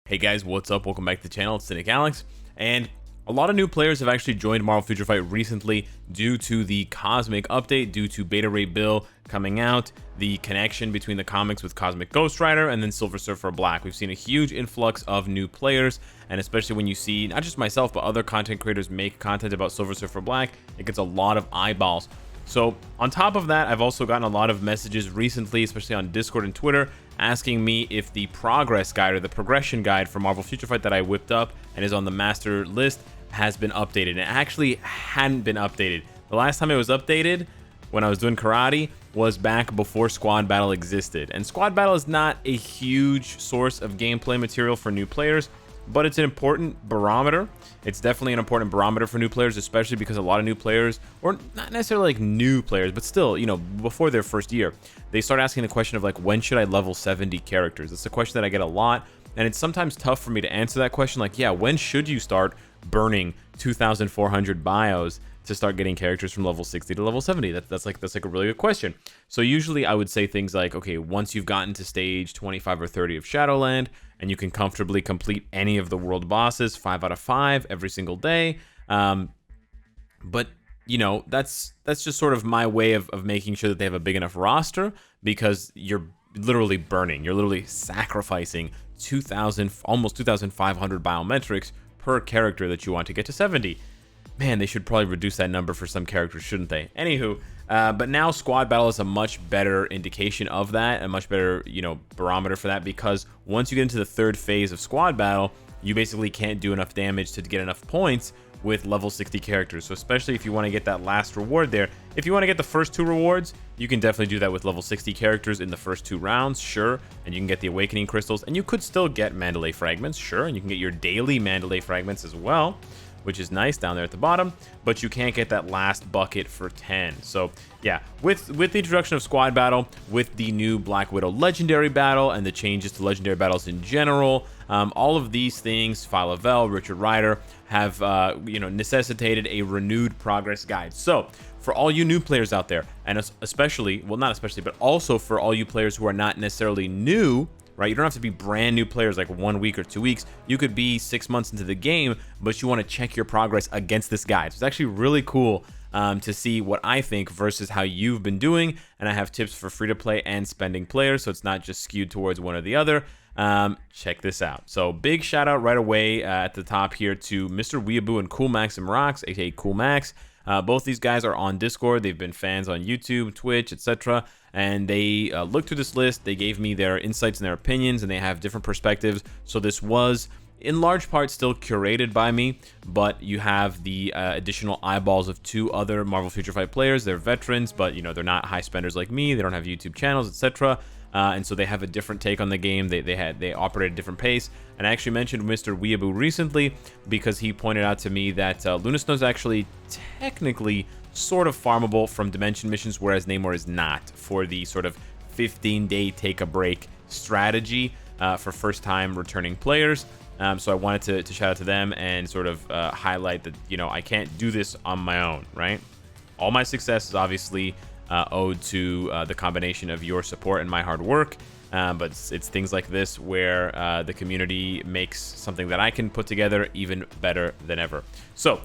Hey guys, what's up? Welcome back to the channel. It's Cynicalex, and a lot of new players have actually joined Marvel Future Fight recently due to the Cosmic update, due to Beta Ray Bill coming out, the connection between the comics with Cosmic Ghost Rider, and then Silver Surfer Black. We've seen a huge influx of new players, and especially when you see, not just myself, but other content creators make content about Silver Surfer Black, it gets a lot of eyeballs. So on top of that, I've also gotten a lot of messages recently, especially on Discord and Twitter, asking me if the progress guide or the progression guide for Marvel Future Fight that I whipped up and is on the master list has been updated. And it actually hadn't been updated. The last time it was updated, when I was doing karate, was back before Squad Battle existed. And Squad Battle is not a huge source of gameplay material for new players, but it's an important barometer. It's definitely an important barometer for new players, especially because a lot of new players, or not necessarily like new players, but still, you know, before their first year, they start asking the question of like, when should I level 70 characters? It's a question that I get a lot, and it's sometimes tough for me to answer that question. Like, yeah, when should you start burning 2,400 bios to start getting characters from level 60 to level 70? That's like a really good question. So usually I would say things like, okay, once you've gotten to stage 25 or 30 of Shadowland and you can comfortably complete any of the world bosses 5 out of 5 every single day. But you know, that's just sort of my way of making sure that they have a big enough roster, because you're literally burning, you're literally sacrificing 2,000, almost 2,500 biometrics per character that you want to get to 70. Man, they should probably reduce that number for some characters, shouldn't they? Anywho, but now Squad Battle is a much better indication of that, a much better, you know, barometer for that, because once you get into the third phase of Squad Battle, you basically can't do enough damage to get enough points with level 60 characters. So especially if you want to get that last reward there, if you want to get the first 2 rewards, you can definitely do that with level 60 characters in the first 2 rounds, sure, and you can get the Awakening Crystals, and you could still get Mandalay Fragments, sure, and you can get your daily Mandalay Fragments as well, which is nice down there at the bottom, but you can't get that last bucket for 10. So yeah, with the introduction of Squad Battle, with the new Black Widow Legendary Battle, and the changes to Legendary Battles in general, all of these things, Phyla-Vell, Richard Rider, have you know, necessitated a renewed progress guide. So for all you new players out there, and especially, well, not especially, but also for all you players who are not necessarily new, right? You don't have to be brand new players like 1 week or 2 weeks. You could be 6 months into the game, but you want to check your progress against this guide. So it's actually really cool to see what I think versus how you've been doing. And I have tips for free-to-play and spending players, so it's not just skewed towards one or the other. Check this out. So big shout out right away at the top here to Mr. Weeaboo and Cool Max and Rocks, aka Cool Max. Both these guys are on Discord. They've been fans on YouTube, Twitch, etc. And they looked through this list. They gave me their insights and their opinions, and they have different perspectives. So this was, in large part, still curated by me, but you have the additional eyeballs of 2 other Marvel Future Fight players. They're veterans, but you know, they're not high spenders like me. They don't have YouTube channels, etc. And so they have a different take on the game. They operate at a different pace. And I actually mentioned Mr. Weeaboo recently because he pointed out to me that Luna Snow is actually technically sort of farmable from Dimension missions, whereas Namor is not, for the sort of 15-day take-a-break strategy for first-time returning players. So I wanted to shout out to them and sort of highlight that, you know, I can't do this on my own, right? All my success is obviously owed to the combination of your support and my hard work, but it's things like this where the community makes something that I can put together even better than ever. So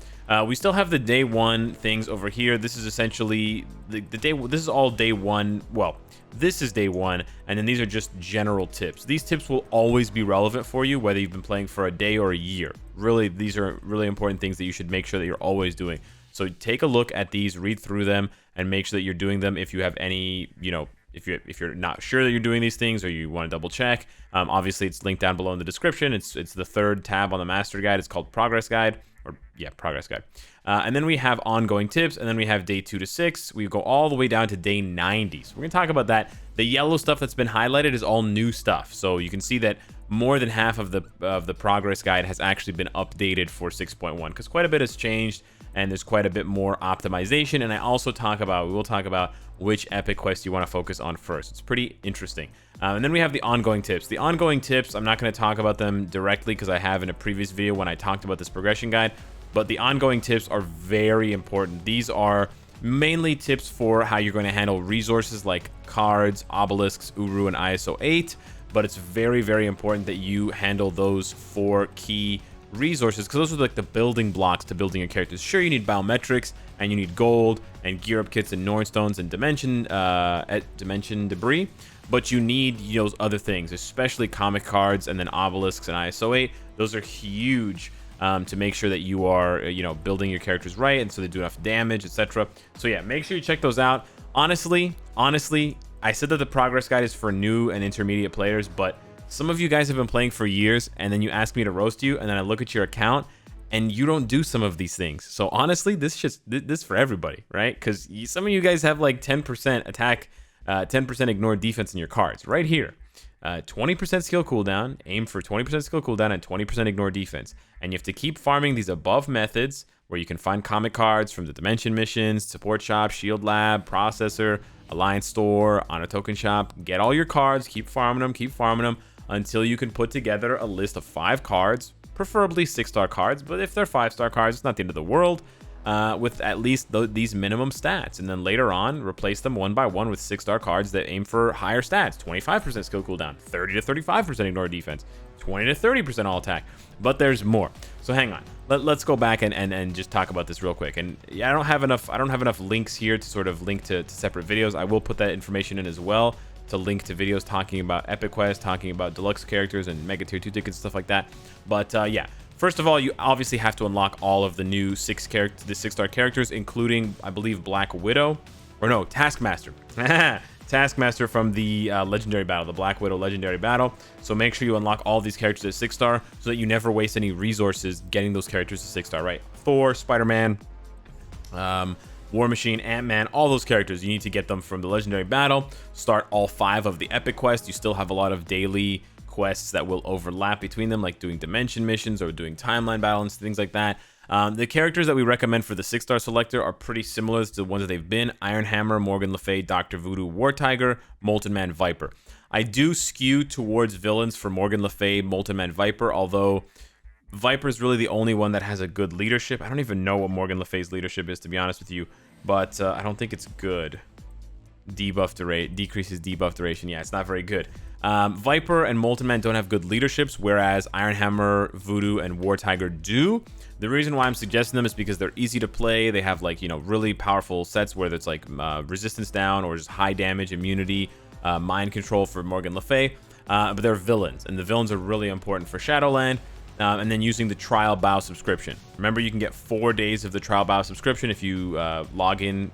we still have the day 1 things over here. This is essentially the day. This is all day 1. Well, this is day 1, and then these are just general tips. These tips will always be relevant for you, whether you've been playing for a day or a year. Really, these are really important things that you should make sure that you're always doing. So take a look at these, read through them, and make sure that you're doing them. If you have any, you know, if you're not sure that you're doing these things, or you want to double check, obviously it's linked down below in the description. It's the 3rd tab on the master guide. It's called Progress Guide, or yeah, Progress Guide. And then we have ongoing tips, and then we have day 2 to 6. We go all the way down to day 90. So we're gonna talk about that. The yellow stuff that's been highlighted is all new stuff. So you can see that more than half of the progress guide has actually been updated for 6.1, because quite a bit has changed, and there's quite a bit more optimization. And I also we will talk about which epic quest you want to focus on first. It's pretty interesting. And then we have the ongoing tips. The ongoing tips, I'm not going to talk about them directly because I have in a previous video when I talked about this progression guide, but the ongoing tips are very important. These are mainly tips for how you're going to handle resources like cards, obelisks, Uru, and ISO 8. but it's very, very important that you handle those 4 key resources, because those are like the building blocks to building your characters. Sure, you need biometrics and you need gold and gear up kits and Norn stones and dimension debris, but you need those other things, especially comic cards and then obelisks and ISO 8. Those are huge to make sure that you are building your characters right, and so they do enough damage, etc. So yeah, make sure you check those out. Honestly, I said that the progress guide is for new and intermediate players, but some of you guys have been playing for years, and then you ask me to roast you, and then I look at your account and you don't do some of these things. So honestly, this is for everybody, right? Because some of you guys have like 10% attack, 10% ignore defense in your cards right here. 20% skill cooldown, aim for 20% skill cooldown and 20% ignore defense. And you have to keep farming these above methods where you can find comic cards from the Dimension missions, support shop, shield lab, processor, alliance store, honor token shop. Get all your cards, keep farming them until you can put together a list of 5 cards, preferably 6-star cards, but if they're 5-star cards, it's not the end of the world, with at least these minimum stats. And then later on, replace them one by one with 6-star cards that aim for higher stats: 25% skill cooldown, 30 to 35% ignore defense, 20 to 30% all attack. But there's more. So hang on. Let's go back and just talk about this real quick. And yeah, I don't have enough links here to sort of link to separate videos. I will put that information in as well, to link to videos talking about Epic Quest, talking about deluxe characters and Mega Tier 2 tickets, stuff like that. But yeah, first of all, you obviously have to unlock all of the new 6-star characters, including, I believe, Black Widow, or no, Taskmaster. Taskmaster from the legendary battle, the Black Widow legendary battle. So make sure you unlock all these characters at 6-star so that you never waste any resources getting those characters to 6-star, right? Thor, Spider-Man, War Machine, Ant-Man, all those characters, you need to get them from the legendary battle. Start all 5 of the epic quests. You still have a lot of daily quests that will overlap between them, like doing dimension missions or doing timeline battles, things like that. The characters that we recommend for the 6-star selector are pretty similar to the ones that they've been: Iron Hammer, Morgan Le Fay, Dr. Voodoo, War Tiger, Molten Man, Viper. I do skew towards villains for Morgan Le Fay, Molten Man, Viper, although Viper is really the only one that has a good leadership. I don't even know what Morgan Le Fay's leadership is, to be honest with you, but I don't think it's good. Decreases debuff duration. Yeah, it's not very good. Viper and Molten Man don't have good leaderships, whereas Iron Hammer, Voodoo, and War Tiger do. The reason why I'm suggesting them is because they're easy to play. They have, like, really powerful sets, whether it's like resistance down or just high damage, immunity, mind control for Morgan Le Fay. But they're villains, and the villains are really important for Shadowland. And then using the trial bow subscription. Remember, you can get 4 days of the trial bow subscription if you log in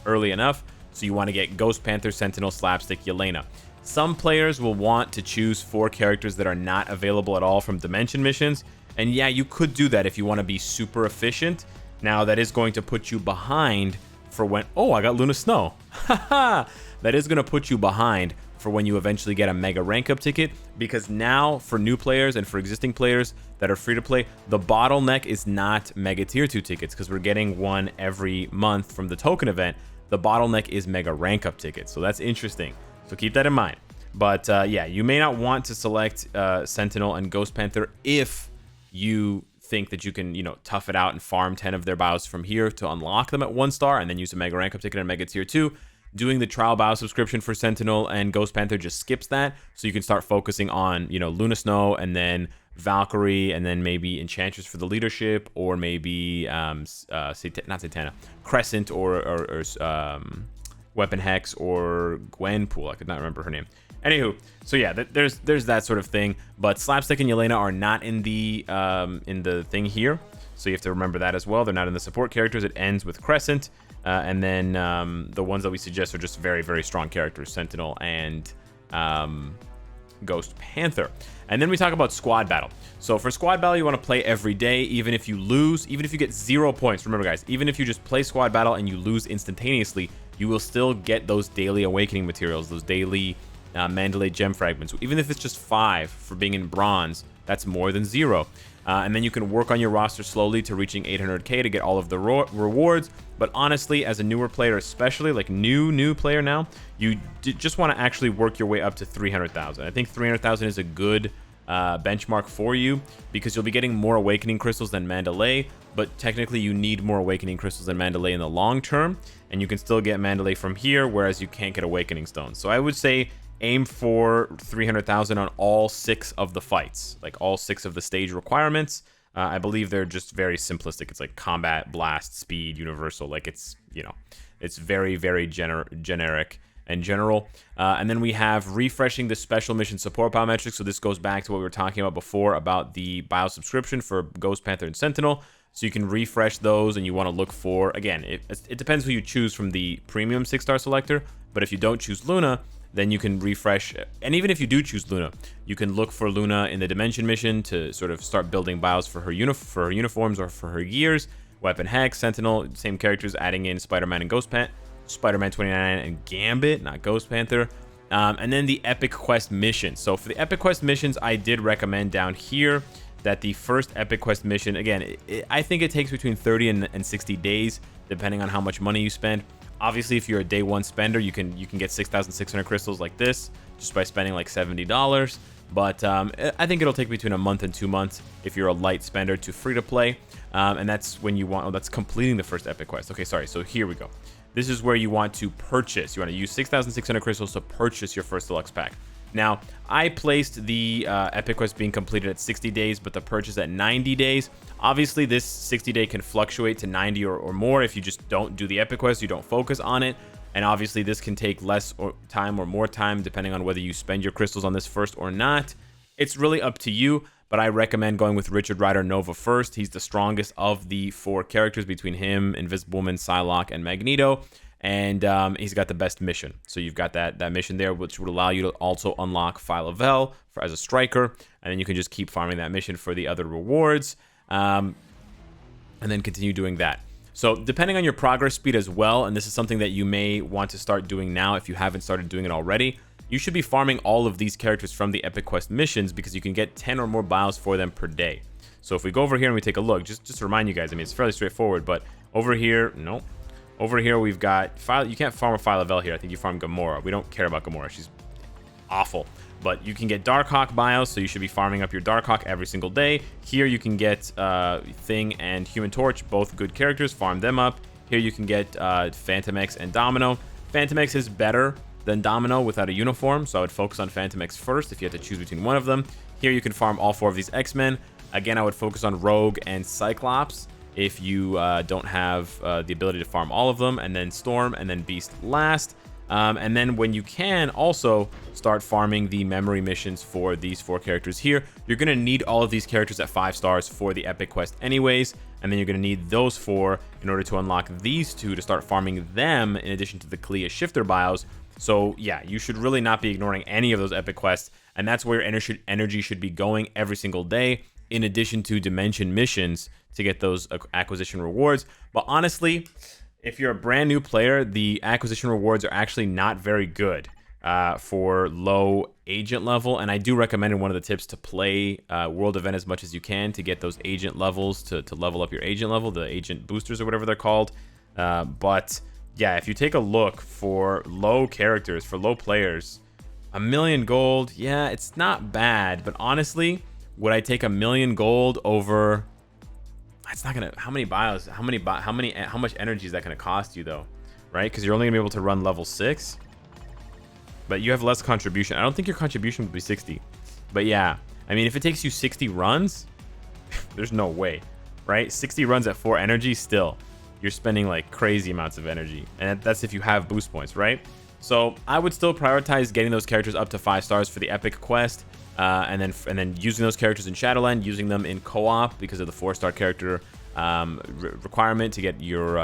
early enough. So you want to get Ghost Panther, Sentinel, Slapstick, Yelena. Some players will want to choose 4 characters that are not available at all from Dimension missions. And yeah, you could do that if you want to be super efficient. Now, that is going to put you behind for when... Oh, I got Luna Snow. Haha! That is going to put you behind for when you eventually get a mega rank up ticket, because now for new players and for existing players that are free to play, the bottleneck is not mega tier 2 tickets, because we're getting one every month from the token event. The bottleneck is mega rank up tickets, so that's interesting, so keep that in mind. But yeah, you may not want to select Sentinel and Ghost Panther if you think that you can, tough it out and farm 10 of their bows from here to unlock them at 1-star and then use a mega rank up ticket and mega tier 2. Doing the trial bow subscription for Sentinel and Ghost Panther just skips that, so you can start focusing on, Luna Snow and then Valkyrie and then maybe Enchantress for the leadership, or maybe not Satana, Crescent or Weapon Hex or Gwenpool. I could not remember her name. Anywho, so yeah, there's that sort of thing. But Slapstick and Yelena are not in the thing here, so you have to remember that as well. They're not in the support characters. It ends with Crescent. And then the ones that we suggest are just very, very strong characters: Sentinel and Ghost Panther. And then we talk about squad battle. So for squad battle, you want to play every day, even if you lose, even if you get 0 points. Remember, guys, even if you just play squad battle and you lose instantaneously, you will still get those daily awakening materials, those daily Mandalay gem fragments. Even if it's just 5 for being in bronze, that's more than 0. And then you can work on your roster slowly to reaching 800k to get all of the rewards. But honestly, as a newer player, especially like new player now, you just want to actually work your way up to 300,000. I think 300,000 is a good benchmark for you, because you'll be getting more awakening crystals than Mandalay, but technically you need more awakening crystals than Mandalay in the long term, and you can still get Mandalay from here, whereas you can't get awakening stones. So I would say aim for 300,000 on all 6 of the fights, like all 6 of the stage requirements. I believe they're just very simplistic. It's like combat, blast, speed, universal. Like it's, you know, it's very, very generic and general. And then we have refreshing the special mission support biometrics. So this goes back to what we were talking about before about the bio subscription for Ghost Panther and Sentinel. So you can refresh those, and you want to look for, again, it depends who you choose from the premium 6-star selector. But if you don't choose Luna, then you can refresh. And even if you do choose Luna, you can look for Luna in the Dimension mission to sort of start building bios for her uniforms or for her gears. Weapon Hex, Sentinel, same characters, adding in Spider-Man and Spider-Man 29 and Gambit, not Ghost Panther. And then the Epic Quest missions. So for the Epic Quest missions, I did recommend down here that the first Epic Quest mission, again, I think it takes between 30 and 60 days, depending on how much money you spend. Obviously, if you're a day one spender, you can get 6,600 crystals like this just by spending like $70. But I think it'll take between a month and 2 months if you're a light spender to free to play. And that's when you want, oh, that's completing the first Epic Quest. Okay, sorry. So here we go. This is where you want to purchase. You want to use 6,600 crystals to purchase your first deluxe pack. Now, I placed the Epic Quest being completed at 60 days, but the purchase at 90 days. Obviously, this 60-day can fluctuate to 90 or more if you just don't do the Epic Quest, you don't focus on it. And obviously, this can take less time or more time, depending on whether you spend your crystals on this first or not. It's really up to you, but I recommend going with Richard Rider Nova first. He's the strongest of the 4 characters between him, Invisible Woman, Psylocke, and Magneto. And he's got the best mission. So you've got that mission there, which would allow you to also unlock Phyla-Vell as a striker. And then you can just keep farming that mission for the other rewards. And then continue doing that. So depending on your progress speed as well, and this is something that you may want to start doing now if you haven't started doing it already, you should be farming all of these characters from the Epic Quest missions because you can get 10 or more bios for them per day. So if we go over here and we take a look, just to remind you guys, I mean, it's fairly straightforward, but over here, no. Over here, we've got, you can't farm a Phyla-Vell here. I think you farm Gamora. We don't care about Gamora. She's awful. But you can get Darkhawk bios, so you should be farming up your Darkhawk every single day. Here you can get Thing and Human Torch, both good characters. Farm them up. Here you can get Phantom X and Domino. Phantom X is better than Domino without a uniform, so I would focus on Phantom X first if you had to choose between one of them. Here you can farm all 4 of these X-Men. Again, I would focus on Rogue and Cyclops if you don't have the ability to farm all of them, and then Storm, and then Beast last. And then when you can, also start farming the memory missions for these 4 characters here. You're going to need all of these characters at 5 stars for the Epic Quest anyways, and then you're going to need those 4 in order to unlock these 2 to start farming them in addition to the Clea Shifter bios. So yeah, you should really not be ignoring any of those Epic Quests, and that's where your energy should be going every single day, in addition to Dimension missions to get those acquisition rewards. But honestly, if you're a brand new player, the acquisition rewards are actually not very good for low agent level. And I do recommend in one of the tips to play World Event as much as you can to get those agent levels, to level up your agent level, the agent boosters or whatever they're called. But yeah, if you take a look for low characters, for low players, 1,000,000 gold, yeah, it's not bad. But honestly, would I take 1,000,000 gold over... It's not gonna. How many bios? How much energy is that gonna cost you though, right? Because you're only gonna be able to run level 6, but you have less contribution. I don't think your contribution would be 60, but yeah, I mean, if it takes you 60 runs, there's no way, right? 60 runs at 4 energy, still, you're spending like crazy amounts of energy, and that's if you have boost points, right? So I would still prioritize getting those characters up to 5 stars for the Epic Quest. And then using those characters in Shadowland, using them in co-op because of the 4-star character requirement to get your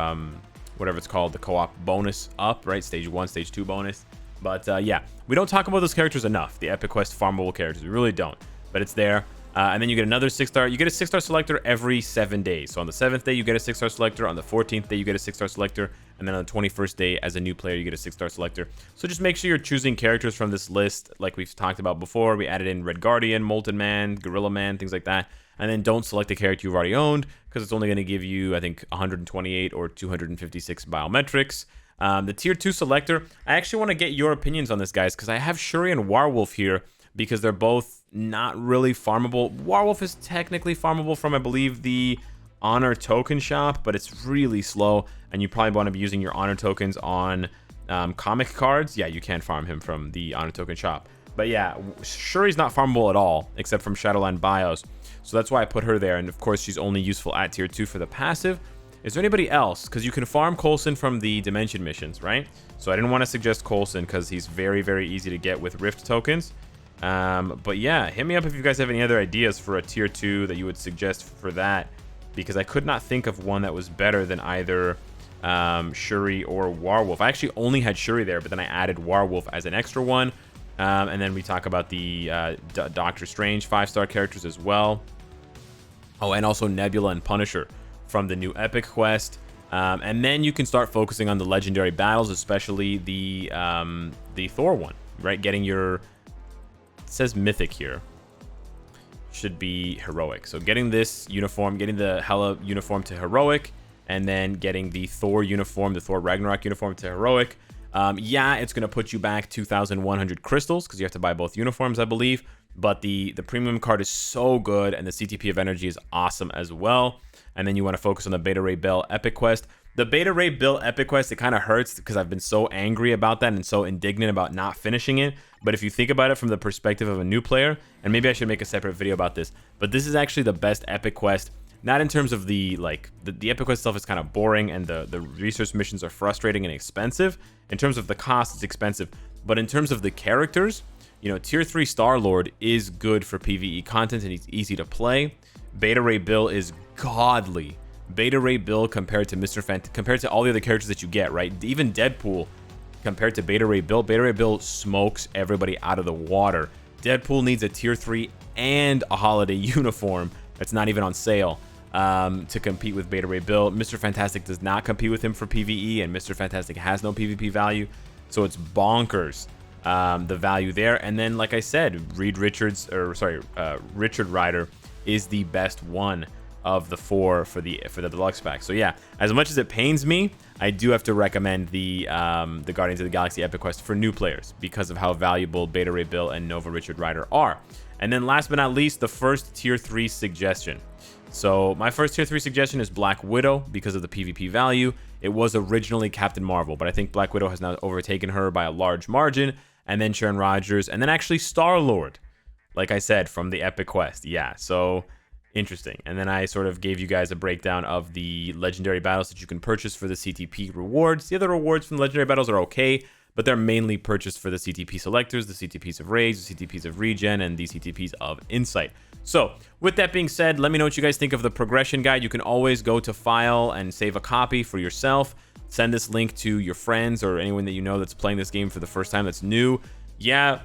whatever it's called, the co-op bonus up, right? Stage 1, Stage 2 bonus. But yeah, we don't talk about those characters enough, the Epic Quest farmable characters. We really don't, but it's there. And then you get another 6-star. You get a 6-star selector every 7 days. So on the 7th day, you get a 6-star selector. On the 14th day, you get a 6-star selector. And then on the 21st day, as a new player, you get a 6-star selector. So just make sure you're choosing characters from this list, like we've talked about before. We added in Red Guardian, Molten Man, Gorilla Man, things like that. And then don't select a character you've already owned, because it's only going to give you, I think, 128 or 256 biometrics. The tier 2 selector, I actually want to get your opinions on this, guys, because I have Shuri and Warwolf here, because they're both not really farmable. Warwolf is technically farmable from, I believe, the Honor token shop, but it's really slow, and you probably want to be using your Honor tokens on comic cards, yeah, you can farm him from the honor token shop. But yeah, Shuri's not farmable at all, except from Shadowland Bios. So that's why I put her there. And of course, she's only useful at tier 2 for the passive. Is there anybody else? Because you can farm Coulson from the Dimension missions, right? So I didn't want to suggest Coulson because he's very, very easy to get with Rift tokens. But yeah, hit me up if you guys have any other ideas for a tier 2 that you would suggest for that. Because I could not think of one that was better than either Shuri or Warwolf. I actually only had Shuri there, but then I added Warwolf as an extra one. And then we talk about the Doctor Strange 5-star characters as well. Oh, and also Nebula and Punisher from the new Epic Quest. And then you can start focusing on the legendary battles, especially the Thor one, right? Getting your... It says Mythic here. Should be Heroic. So getting this uniform, getting the Hela uniform to Heroic, and then getting the Thor uniform, the Thor Ragnarok uniform to Heroic. Yeah, it's going to put you back 2,100 crystals because you have to buy both uniforms, I believe. But the premium card is so good, and the CTP of energy is awesome as well. And then you want to focus on the Beta Ray Bill Epic Quest. The Beta Ray Bill Epic Quest, it kind of hurts because I've been so angry about that and so indignant about not finishing it. But if you think about it from the perspective of a new player, and maybe I should make a separate video about this, but this is actually the best Epic Quest. Not in terms of the Epic Quest stuff is kind of boring and the research missions are frustrating and expensive. In terms of the cost, it's expensive. But in terms of the characters, you know, Tier 3 Star-Lord is good for PvE content and he's easy to play. Beta Ray Bill is godly. Beta Ray Bill compared to compared to all the other characters that you get, right? Even Deadpool compared to Beta Ray Bill smokes everybody out of the water. Deadpool needs a Tier 3 and a holiday uniform that's not even on sale. To compete with Beta Ray Bill. Mr. Fantastic does not compete with him for PvE, and Mr. Fantastic has no PvP value, so it's bonkers, the value there. And then, like I said, Richard Rider is the best one of the 4 for the deluxe pack. So yeah, as much as it pains me, I do have to recommend the Guardians of the Galaxy Epic Quest for new players because of how valuable Beta Ray Bill and Nova Richard Rider are. And then last but not least, the first Tier 3 suggestion. So my first Tier 3 suggestion is Black Widow because of the PvP value. It was originally Captain Marvel, but I think Black Widow has now overtaken her by a large margin. And then Sharon Rogers, and then actually Star-Lord, like I said, from the Epic Quest. Yeah, so interesting. And then I sort of gave you guys a breakdown of the legendary battles that you can purchase for the CTP rewards. The other rewards from the legendary battles are okay, but they're mainly purchased for the CTP selectors, the CTPs of Rage, the CTPs of Regen, and the CTPs of Insight. So, with that being said, let me know what you guys think of the progression guide. You can always go to File and save a copy for yourself. Send this link to your friends or anyone that you know that's playing this game for the first time that's new. Yeah,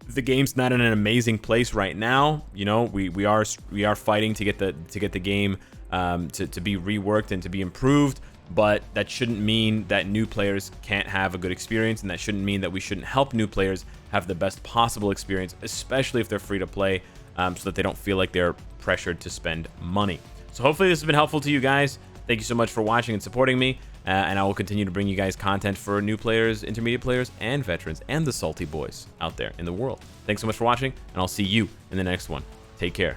the game's not in an amazing place right now. You know, we are fighting to get the game to be reworked and to be improved. But that shouldn't mean that new players can't have a good experience, and that shouldn't mean that we shouldn't help new players have the best possible experience, especially if they're free to play, so that they don't feel like they're pressured to spend money. So hopefully this has been helpful to you guys. Thank you so much for watching and supporting me, and I will continue to bring you guys content for new players, intermediate players, and veterans, and the salty boys out there in the world. Thanks so much for watching, and I'll see you in the next one. Take care.